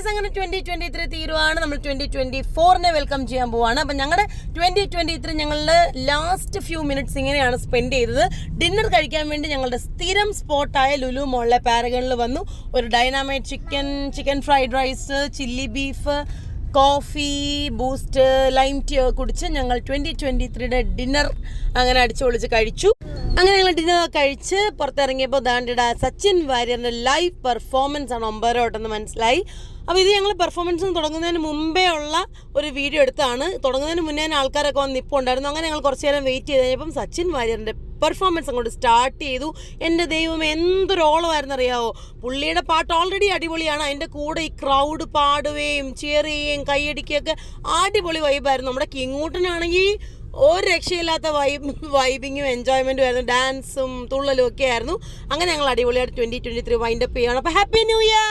Guys, അങ്ങനെ 2023 തീരുവാണ്. നമ്മൾ 2024 welcome ചെയ്യാൻ പോവാണ്. അപ്പം ഞങ്ങളുടെ 2023 ഞങ്ങളുടെ ലാസ്റ്റ് ഫ്യൂ മിനിറ്റ്സ് ഇങ്ങനെയാണ് സ്പെൻഡ് ചെയ്തത്. ഡിന്നർ കഴിക്കാൻ വേണ്ടി ഞങ്ങളുടെ സ്ഥിരം സ്പോട്ടായ ലുലു മോളിലെ പാരഗണിൽ വന്നു. ഒരു dynamite chicken fried rice, chilli beef, coffee, Boost, lime tea കുടിച്ച് ഞങ്ങൾ 2023 ഡിന്നർ അങ്ങനെ അടിച്ചു പൊളിച്ച് കഴിച്ചു. അങ്ങനെ ഞങ്ങൾ ഡിന്നർ കഴിച്ച് പുറത്തിറങ്ങിയപ്പോൾ ദാണ്ടിട സച്ചിൻ വാര്യറിൻ്റെ ലൈവ് പെർഫോമൻസ് ആണ് ഒമ്പതരോട്ടെന്ന് മനസ്സിലായി. അപ്പോൾ ഇത് ഞങ്ങൾ പെർഫോമൻസ് തുടങ്ങുന്നതിന് മുമ്പേ ഉള്ള ഒരു വീഡിയോ എടുത്താണ്. തുടങ്ങുന്നതിന് മുന്നേ ആൾക്കാരൊക്കെ വന്ന് ഇപ്പോൾ ഉണ്ടായിരുന്നു. അങ്ങനെ ഞങ്ങൾ കുറച്ച് നേരം വെയിറ്റ് ചെയ്ത് കഴിഞ്ഞപ്പം സച്ചിൻ വാര്യറിൻ്റെ പെർഫോമൻസ് അങ്ങോട്ട് സ്റ്റാർട്ട് ചെയ്തു. എൻ്റെ ദൈവം, എന്തൊരോളമായിരുന്നു അറിയാവോ. പുള്ളിയുടെ പാട്ട് ഓൾറെഡി അടിപൊളിയാണ്. അതിൻ്റെ കൂടെ ഈ ക്രൗഡ് പാടുകയും ചിയർ ചെയ്യുകയും കൈയടിക്കുകയൊക്കെ അടിപൊളി വൈബായിരുന്നു. നമ്മുടെ കിങ്ങൂട്ടനാണെങ്കിൽ ഒരു രക്ഷയില്ലാത്ത വൈബിങ്ങും എൻജോയ്മെൻറ്റും ആയിരുന്നു. ഡാൻസും തുള്ളലും ഒക്കെ ആയിരുന്നു. അങ്ങനെ ഞങ്ങൾ അടിപൊളിയായിട്ട് 2023 വൈൻഡപ്പ് ചെയ്യുകയാണ്. അപ്പോൾ ഹാപ്പി ന്യൂ ഇയർ.